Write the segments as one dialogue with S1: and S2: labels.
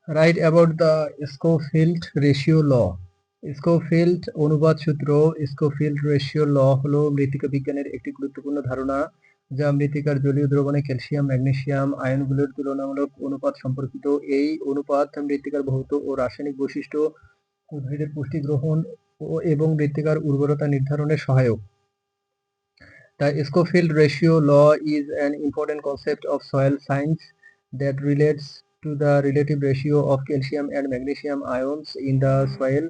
S1: Write about the Schofield ratio law. Scofield অনুপাত সূত্র। Scofield ratio ল হলো মৃত্তিকা বিজ্ঞানের একটি গুরুত্বপূর্ণ ধারণা যা মৃত্তিকার জলীয় দ্রবণে ক্যালসিয়াম ম্যাগনেসিয়াম আয়নগুলোর তুলনামূলক অনুপাত সম্পর্কিত। এই অনুপাত মৃত্তিকার ভৌত ও রাসায়নিক বৈশিষ্ট্য, উদ্ভিদের পুষ্টি গ্রহণ এবং মৃত্তিকার উর্বরতা নির্ধারণে সহায়ক। The Schofield ratio law is an important concept of soil science that relates to the relative ratio of calcium and magnesium ions in the soil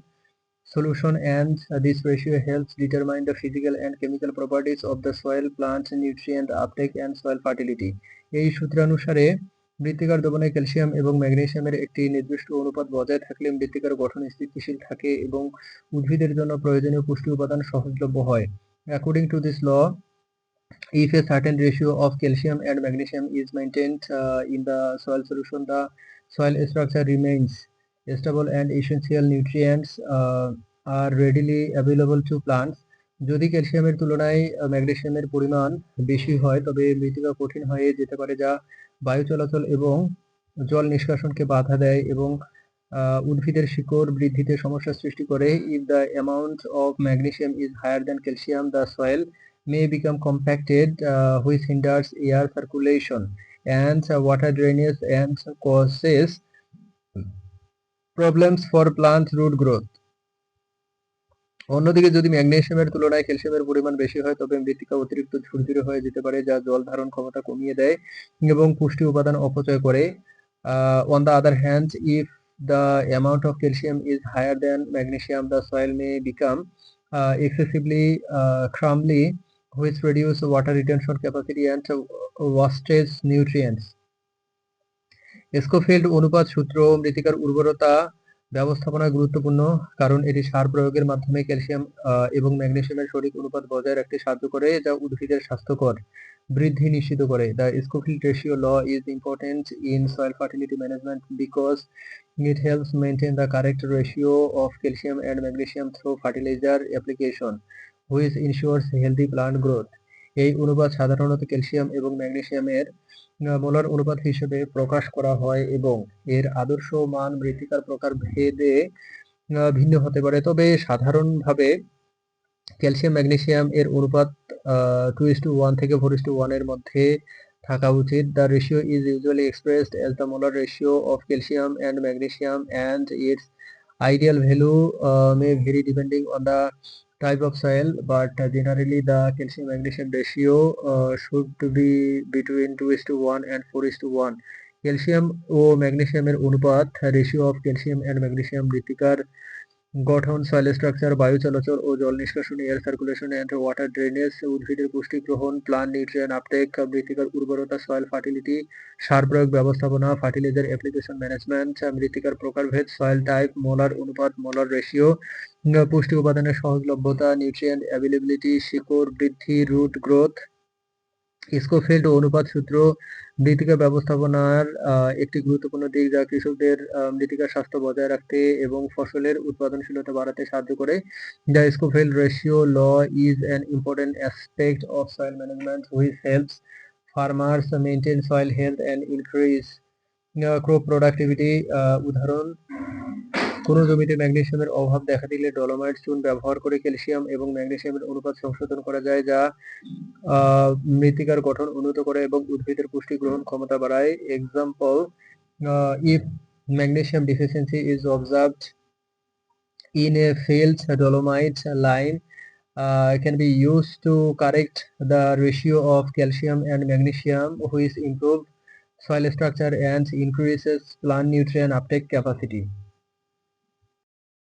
S1: solution, and this ratio helps determine the physical and chemical properties of the soil, plant nutrient uptake and soil fertility. এই সূত্রানুসারে মৃত্তিকার দ্রবণে calcium এবং ম্যাগনেসিয়ামের একটি নির্দিষ্ট অনুপাত বজায় থাকলে মৃত্তিকার গঠন স্থিতিশীল থাকে এবং উদ্ভিদের জন্য প্রয়োজনীয় পুষ্টি উপাদান সহজলভ্য হয়। According to this law, if a certain ratio of calcium and magnesium is maintained in the soil solution, the soil structure remains stable and essential nutrients are readily available to plants. যদি ক্যালসিয়ামের তুলনায় ম্যাগনেসিয়ামের পরিমাণ বেশি হয় তবে মৃত্তিকা কঠিন হয়ে যেতে পারে, যা বায়ু চলাচল এবং জল নিষ্কাশনকে বাধা দেয় এবং উদ্ভিদের শিকড় বৃদ্ধিতে সমস্যা সৃষ্টি করে। If the amount of magnesium is higher than calcium, the soil may become compacted, which hinders air circulation and water drainage and causes problems for plant root growth. অন্যদিকে যদি ম্যাগনেসিয়ামের তুলনায় ক্যালসিয়ামের পরিমাণ বেশি হয় তবে মৃত্তিকা অতিরিক্ত ঝুরঝুরে হয়ে যেতে পারে, যা জল ধারণ ক্ষমতা কমিয়ে দেয় এবং পুষ্টি উপাদান অপচয় করে। On the other hand, if the amount of calcium is higher than magnesium, the soil may become excessively crumbly, which reduce water retention capacity and wastage nutrients. Scofield অনুপাত সূত্র মৃত্তিকার উর্বরতা ব্যবস্থাপনায় গুরুত্বপূর্ণ, কারণ এটি সার প্রয়োগের মাধ্যমে ক্যালসিয়াম এবং ম্যাগনেসিয়ামের সঠিক অনুপাত বজায় রাখতে সাহায্য করে, যা উদ্ভিদের স্বাস্থ্যকর বৃদ্ধি নিশ্চিত করে। The Schofield ratio law is important in soil fertility management because it helps maintain the correct ratio of calcium and magnesium through fertilizer application, which ensures healthy plant growth. এই অনুপাত সাধারণত ক্যালসিয়াম এবং ম্যাগনেসিয়ামের মোলার অনুপাত হিসেবে প্রকাশ করা হয় এবং এর আদর্শ মান মৃত্তিকার প্রকার ভেদে ভিন্ন হতে পারে, তবে সাধারণভাবে ক্যালসিয়াম ম্যাগনেসিয়াম এর অনুপাত 2:1 থেকে 4:1 এর মধ্যে থাকা উচিত। The ratio is usually expressed as the molar ratio of calcium and magnesium, and its ideal value may vary depending on the type of soil, but generally the calcium magnesium ratio should be between 2:1 and 4:1. Calcium ও ম্যাগনেসিয়ামের অনুপাত ratio of calcium and magnesium মৃত্তিকার গঠন, soil structure, বায়ু চলাচল ও জল নিষ্কাশন, air circulation and water drainage, উদ্ভিদের পুষ্টি গ্রহণ, প্লান্ট নিউট্রিয়েন্ট আপটেক, মৃত্তিকার উর্বরতা, সয়েল ফার্টিলিটি, সার প্রয়োগ ব্যবস্থাপনা, ফার্টিলাইজার অ্যাপ্লিকেশন ম্যানেজমেন্ট, মৃত্তিকার প্রকারভেদ, সয়েল টাইপ, মোলার অনুপাত, মোলার রেশিও, পুষ্টি উপাদানের সহজলভ্যতা, নিউট্রিয়েন্ট অ্যাভেলেবিলিটি, শিকড় বৃদ্ধি, রুট গ্রোথ। স্কোফিল্ড অনুপাত সূত্র মৃত্তিকা ব্যবস্থাপনার একটি গুরুত্বপূর্ণ দিক, যা কৃষকদের মৃত্তিকার স্বাস্থ্য বজায় রাখতে এবং ফসলের উৎপাদনশীলতা বাড়াতে সাহায্য করে। The Schofield ratio law is an important aspect of soil management which helps farmers maintain soil health and increase crop productivity. উদাহরণ: কোন জমিতে ম্যাগনেসিয়ামের অভাব দেখা দিলে ডলোমাইট চুন ব্যবহার করে ক্যালসিয়াম এবং ম্যাগনেসিয়ামের অনুপাত সংশোধন করা যায়, যা মৃত্তিকার গঠন উন্নত করে এবং উদ্ভিদের পুষ্টি গ্রহণ ক্ষমতা বাড়ায়। Example: if magnesium deficiency is observed in a field, dolomite lime can be used to correct the ratio of calcium and magnesium, which improve soil structure and increases plant nutrient uptake capacity.